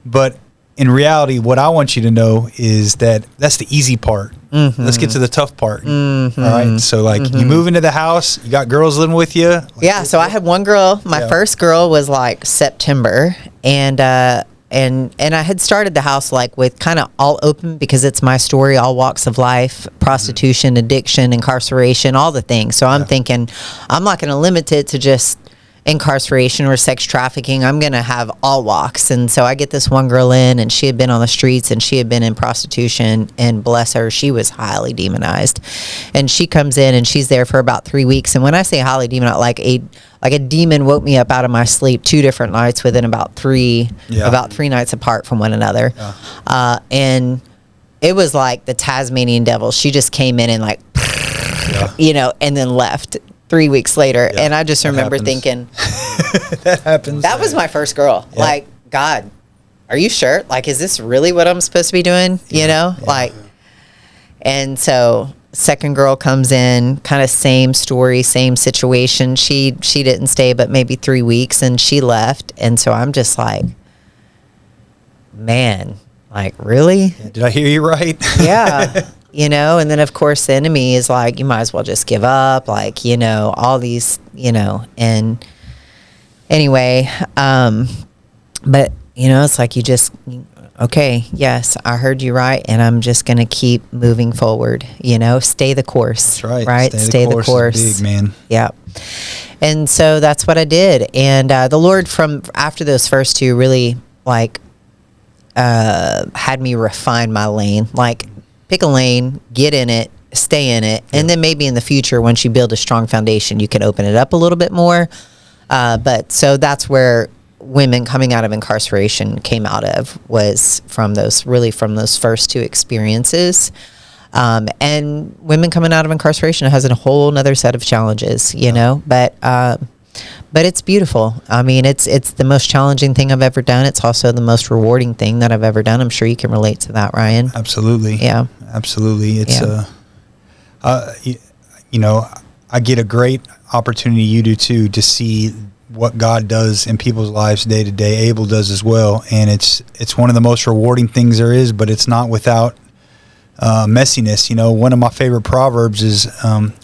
But in reality, what I want you to know is that that's the easy part. Mm-hmm. Let's get to the tough part. Mm-hmm. All right. So, like, you move into the house, you got girls living with you. Like, so I had one girl. My first girl was like September, and I had started the house like with kind of all open, because it's my story, all walks of life, prostitution, addiction, incarceration, all the things. So I'm thinking, I'm not going to limit it to just incarceration or sex trafficking. I'm going to have all walks. And so I get this one girl in, and she had been on the streets, and she had been in prostitution, and bless her, she was highly demonized. And she comes in, and she's there for about 3 weeks. And when I say highly demonized, like a demon woke me up out of my sleep 2 different nights within about 3 nights apart from one another. Yeah. And it was like the Tasmanian devil. She just came in and like, and then left 3 weeks later. Yeah, and I just remember thinking, that happens. That was my first girl. Yeah. Like, God, are you sure? Like, is this really what I'm supposed to be doing? You know, like, and so second girl comes in, kind of same story, same situation. She didn't stay but maybe 3 weeks, and she left. And so I'm just like, man, like, really? Did I hear you right? Yeah. And then of course the enemy is like, you might as well just give up, like, all these, and anyway, but it's like, you just, okay, yes, I heard you right, and I'm just going to keep moving forward, stay the course. That's right. Stay the course. Is big, man. Yeah. And so that's what I did. And the Lord, from after those first 2, really like had me refine my lane. Like, pick a lane, get in it, stay in it, and then maybe in the future, once you build a strong foundation, you can open it up a little bit more. But so that's where women coming out of incarceration came out of, was from those first 2 experiences. And women coming out of incarceration has a whole nother set of challenges, but it's beautiful. I mean, it's the most challenging thing I've ever done. It's also the most rewarding thing that I've ever done. I'm sure you can relate to that, Ryan. Absolutely. Yeah. Absolutely. It's I get a great opportunity, you do too, to see what God does in people's lives day to day. Abel does as well, and it's one of the most rewarding things there is, but it's not without messiness. One of my favorite proverbs is,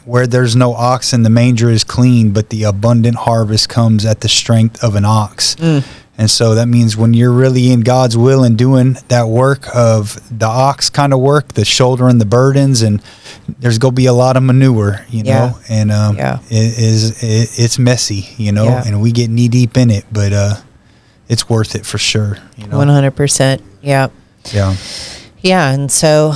where there's no oxen, the manger is clean, but the abundant harvest comes at the strength of an ox. And so that means when you're really in God's will and doing that work of the ox kind of work, the shouldering the burdens, and there's going to be a lot of manure, and it's messy, and we get knee deep in it, but it's worth it for sure. 100%. Yeah. Yeah. Yeah. And so,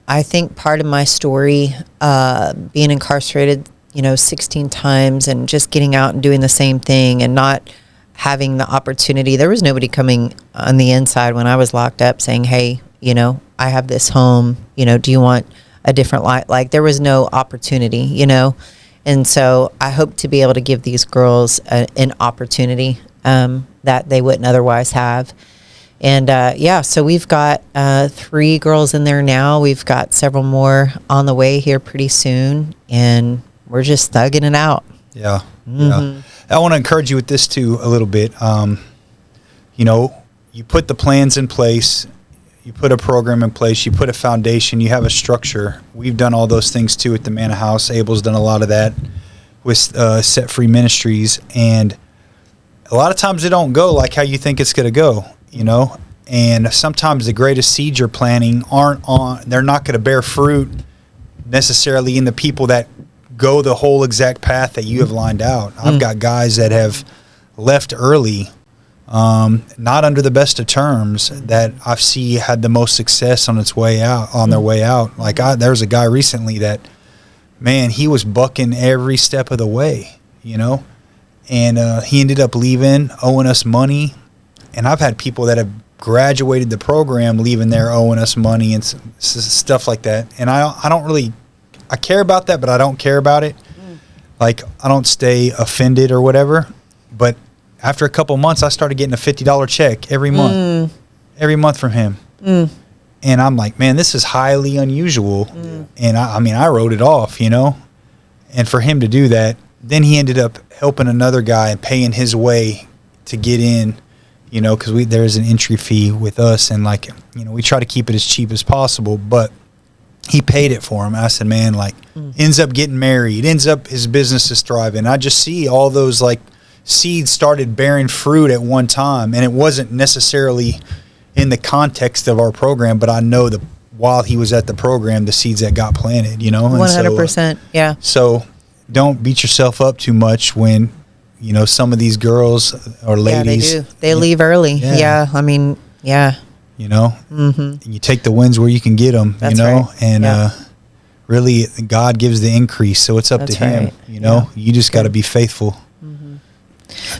I think part of my story, being incarcerated, 16 times and just getting out and doing the same thing and not having the opportunity. There was nobody coming on the inside when I was locked up saying, hey, I have this home, do you want a different life? Like, there was no opportunity, And so I hope to be able to give these girls an opportunity that they wouldn't otherwise have. And so we've got 3 girls in there now. We've got several more on the way here pretty soon, and we're just thugging it out. Yeah. Yeah. I want to encourage you with this too a little bit. You put the plans in place, you put a program in place, you put a foundation, you have a structure. We've done all those things too at the Manna House. Abel's done a lot of that with Set Free Ministries, and a lot of times it don't go like how you think it's going to go, and sometimes the greatest seeds you're planting they're not going to bear fruit necessarily in the people that go the whole exact path that you have lined out. I've got guys that have left early, not under the best of terms, that I see had the most success on their way out. Like there was a guy recently that, man, he was bucking every step of the way, and he ended up leaving, owing us money. And I've had people that have graduated the program leaving there owing us money and stuff like that. And I care about that, but I don't care about it. Like, I don't stay offended or whatever. But after a couple months, I started getting a $50 check every month from him. And I'm like, man, this is highly unusual. And I wrote it off, and for him to do that, then he ended up helping another guy and paying his way to get in, because there's an entry fee with us, and we try to keep it as cheap as possible, but he paid it for him. I said, man, ends up getting married, ends up his business is thriving. I just see all those seeds started bearing fruit at one time, and it wasn't necessarily in the context of our program, but I know that while he was at the program, the seeds that got planted, 100%. Yeah. So don't beat yourself up too much when, some of these girls or ladies. Yeah, they do. They leave early. Yeah. Yeah. And you take the wins where you can get them, That's right. and really God gives the increase. So it's up to him, right. You just got to be faithful.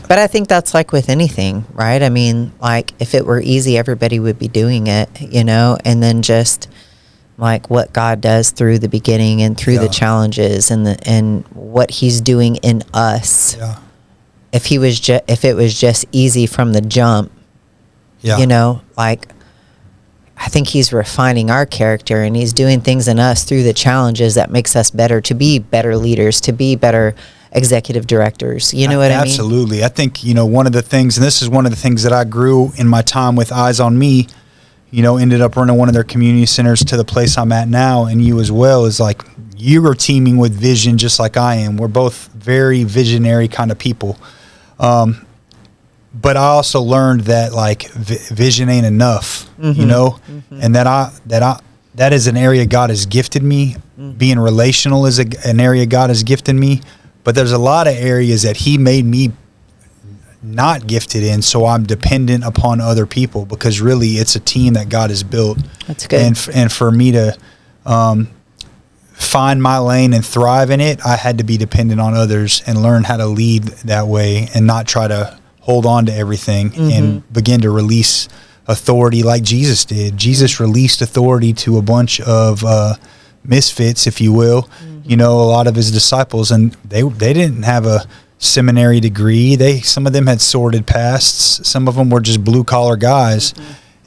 But I think that's like with anything, right? If it were easy, everybody would be doing it, and then just what God does through the beginning and through the challenges and what he's doing in us. Yeah. If it was just easy from the jump, I think he's refining our character, and he's doing things in us through the challenges that makes us better, to be better leaders, to be better executive directors. You know what I mean? Absolutely. I think, one of the things, and this is one of the things that I grew in my time with Eyes on Me, ended up running one of their community centers to the place I'm at now, and you as well, is you are teaming with vision just like I am. We're both very visionary kind of people. But I also learned that vision ain't enough, and that is an area God has gifted me. Being relational is an area God has gifted me. But there's a lot of areas that he made me not gifted in, so I'm dependent upon other people, because really it's a team that God has built. That's good. And for me to find my lane and thrive in it, I had to be dependent on others and learn how to lead that way and not try to hold on to everything and begin to release authority like Jesus did. Jesus released authority to a bunch of misfits, if you will, a lot of his disciples, and they didn't have a seminary degree. Some of them had sordid pasts. Some of them were just blue collar guys,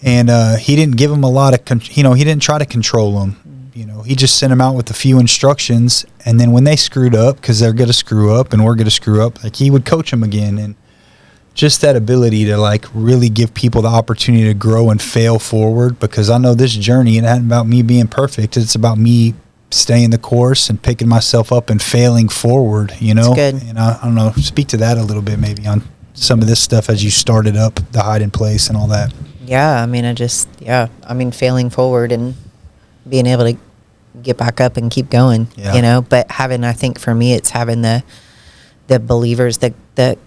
and he didn't give them a lot of, he didn't try to control them. He just sent them out with a few instructions, and then when they screwed up, because they're going to screw up and we're going to screw up, he would coach them again. And just that ability to really give people the opportunity to grow and fail forward, because I know this journey, it ain't about me being perfect. It's about me staying the course and picking myself up and failing forward, That's good. And I don't know, speak to that a little bit maybe on some of this stuff as you started up the hiding place and all that. Yeah. Failing forward and being able to get back up and keep going, but I think for me, it's having the believers, the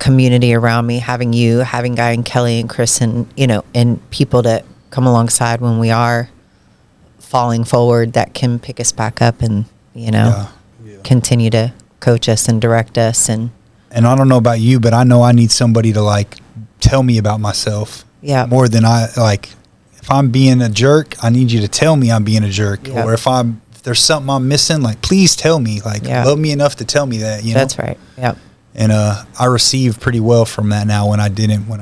community around me, having you, having Guy and Kelly and Chris and, and people to come alongside when we are falling forward that can pick us back up and, continue to coach us and direct us. And I don't know about you, but I know I need somebody to like tell me about myself. Yeah. More than I like. If I'm being a jerk, I need you to tell me I'm being a jerk. Yep. Or if there's something I'm missing, like please tell me. Like love me enough to tell me that. You know? That's right. Yep. And I received pretty well from that now when I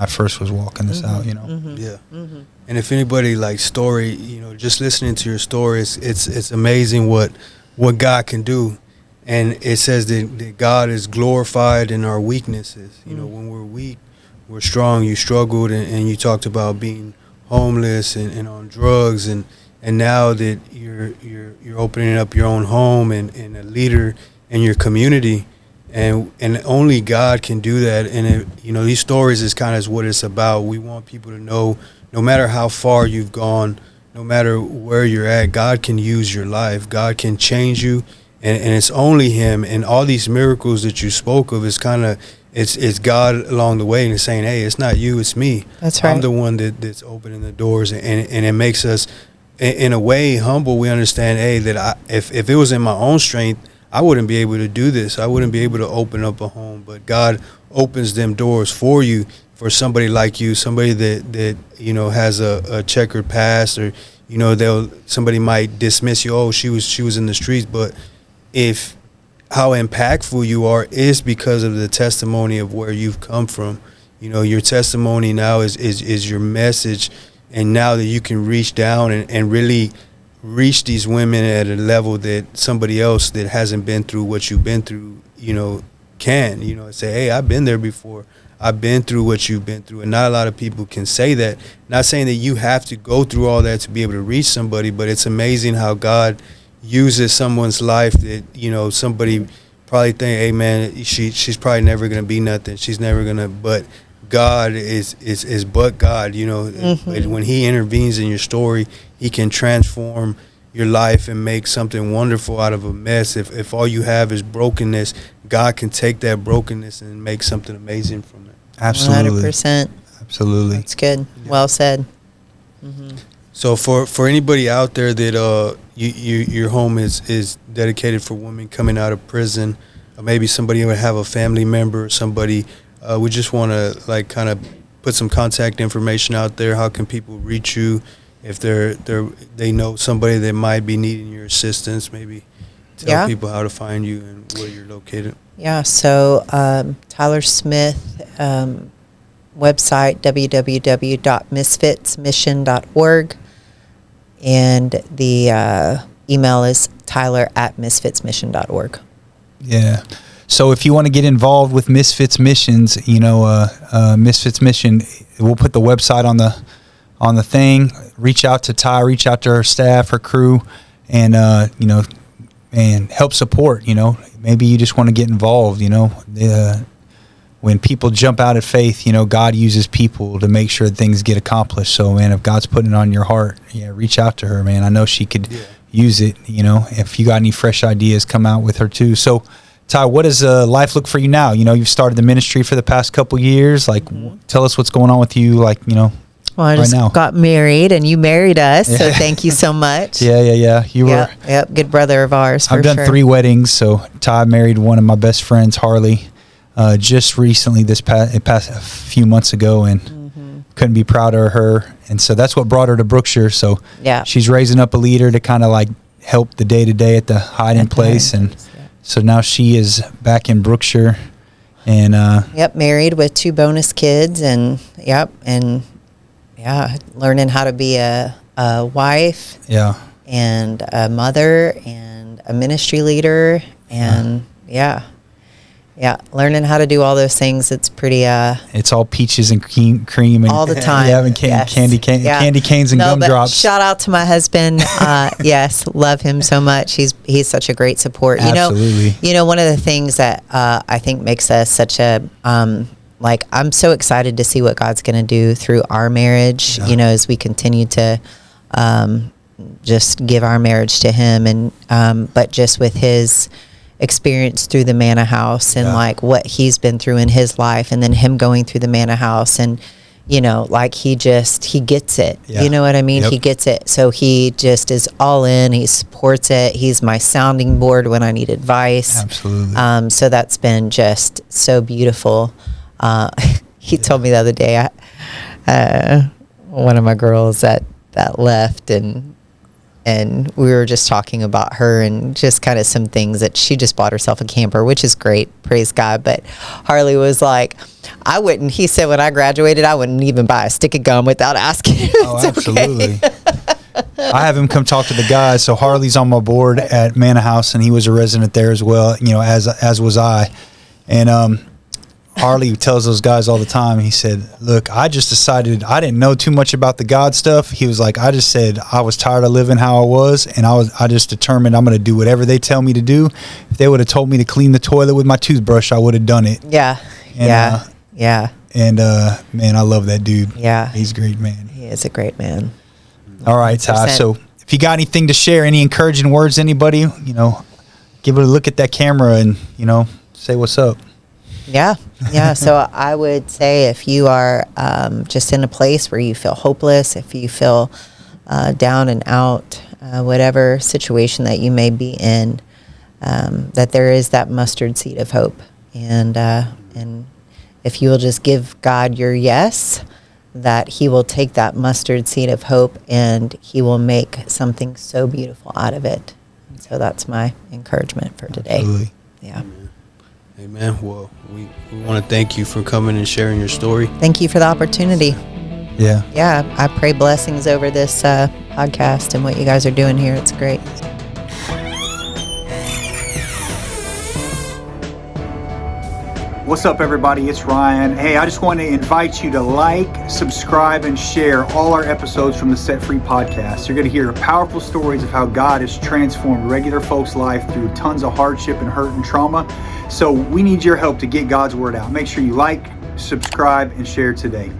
first was walking this out. You know. Mm-hmm. Yeah. Mm-hmm. And if anybody like story, you know, just listening to your story, it's amazing what God can do. And it says that God is glorified in our weaknesses. You know, when we're weak, we're strong. You struggled and you talked about being homeless and on drugs, and now that you're opening up your own home and a leader in your community, and only God can do that. And you know, these stories is kind of what it's about. We want people to know, no matter how far you've gone, no matter where you're at, God can use your life. God can change you, and it's only Him. And all these miracles that you spoke of is kind of it's God along the way and saying, hey, it's not you, it's me. That's right. I'm the one that's opening the doors, and it makes us, in a way, humble. We understand, hey, that if it was in my own strength, I wouldn't be able to do this. I wouldn't be able to open up a home. But God opens them doors for you, for somebody like you, somebody that you know has a checkered past, or you know somebody might dismiss you. Oh, she was in the streets, but if how impactful you are is because of the testimony of where you've come from. You know, your testimony now is your message, and now that you can reach down and really reach these women at a level that somebody else that hasn't been through what you've been through, you know, can, you know, say, hey, I've been there before. I've been through what you've been through. And not a lot of people can say that. Not saying that you have to go through all that to be able to reach somebody, but it's amazing how God uses someone's life that, you know, somebody probably think, hey, man, she's probably never going to be nothing. She's never going to, but God is but God, you know. Mm-hmm. When He intervenes in your story, He can transform your life and make something wonderful out of a mess. If all you have is brokenness, God can take that brokenness and make something amazing from it. Absolutely. 100%. Absolutely. That's good. Well said. Mm-hmm. So for anybody out there that your home is dedicated for women coming out of prison, or maybe somebody would have a family member or somebody, we just want to like kind of put some contact information out there. How can people reach you if they know somebody that might be needing your assistance? Maybe tell people how to find you and where you're located. Yeah. So Tyler Smith website, www.misfitsmission.org, and the email is tyler@misfitsmission.org. Yeah. So if you want to get involved with Misfits Missions, you know, Misfits Mission, we'll put the website on the thing. Reach out to Ty, reach out to her staff, her crew, and you know, and help support. You know, maybe you just want to get involved. You know, when people jump out of faith, you know, God uses people to make sure things get accomplished. So, man, if God's putting it on your heart, reach out to her, man. I know she could use it. You know, if you got any fresh ideas, come out with her too. So, Ty, what does life look for you now? You know, you've started the ministry for the past couple years. Like, tell us what's going on with you. Like, you know, well, I just got married, and you married us, so thank you so much. Yeah. You were. Yep, good brother of ours. I've done 3 weddings. So Ty married one of my best friends, Harley, just recently this past a few months ago, and couldn't be prouder of her. And so that's what brought her to Brookshire. So she's raising up a leader to kind of like help the day to day at the hiding place, and so now she is back in Brookshire, and married with 2 bonus kids, and learning how to be a wife, and a mother, and a ministry leader, and learning how to do all those things. It's pretty it's all peaches and cream and all the time. And candy canes and gumdrops. Shout out to my husband. Yes, love him so much. He's such a great support. Absolutely. You know, one of the things that I think makes us such a I'm so excited to see what God's going to do through our marriage, you know, as we continue to just give our marriage to Him, and but just with His experience through the Manna House, and like what he's been through in his life, and then him going through the Manna House, and like he gets it. Yeah. You know what I mean? Yep. He gets it. So he just is all in. He supports it. He's my sounding board when I need advice. Absolutely. So that's been just so beautiful. He told me the other day, one of my girls that left, and we were just talking about her and just kind of some things that she just bought herself a camper, which is great, praise God. But Harley was like, he said, when I graduated, I wouldn't even buy a stick of gum without asking him. Oh, It's absolutely. okay. I have him come talk to the guys. So Harley's on my board at Manor House, and he was a resident there as well, as was I. And Harley tells those guys all the time, he said, look, I just decided I didn't know too much about the God stuff. He was like, I just said I was tired of living how I was, and I just determined I'm going to do whatever they tell me to do. If they would have told me to clean the toilet with my toothbrush, I would have done it. Yeah. And, Yeah. And man, I love that dude. Yeah. He's a great man. He is a great man. All right, Ty. 100%. So if you got anything to share, any encouraging words to anybody, give it a look at that camera and, say what's up. Yeah. So I would say if you are just in a place where you feel hopeless, if you feel down and out, whatever situation that you may be in, that there is that mustard seed of hope. And if you will just give God your yes, that he will take that mustard seed of hope and he will make something so beautiful out of it. And so that's my encouragement for today. Absolutely. Yeah. Amen. Well, we want to thank you for coming and sharing your story. Thank you for the opportunity. Yeah. Yeah, I pray blessings over this podcast and what you guys are doing here. It's great. What's up, everybody? It's Ryan. Hey, I just want to invite you to like, subscribe, and share all our episodes from the Set Free podcast. You're going to hear powerful stories of how God has transformed regular folks' life through tons of hardship and hurt and trauma. So we need your help to get God's word out. Make sure you like, subscribe, and share today.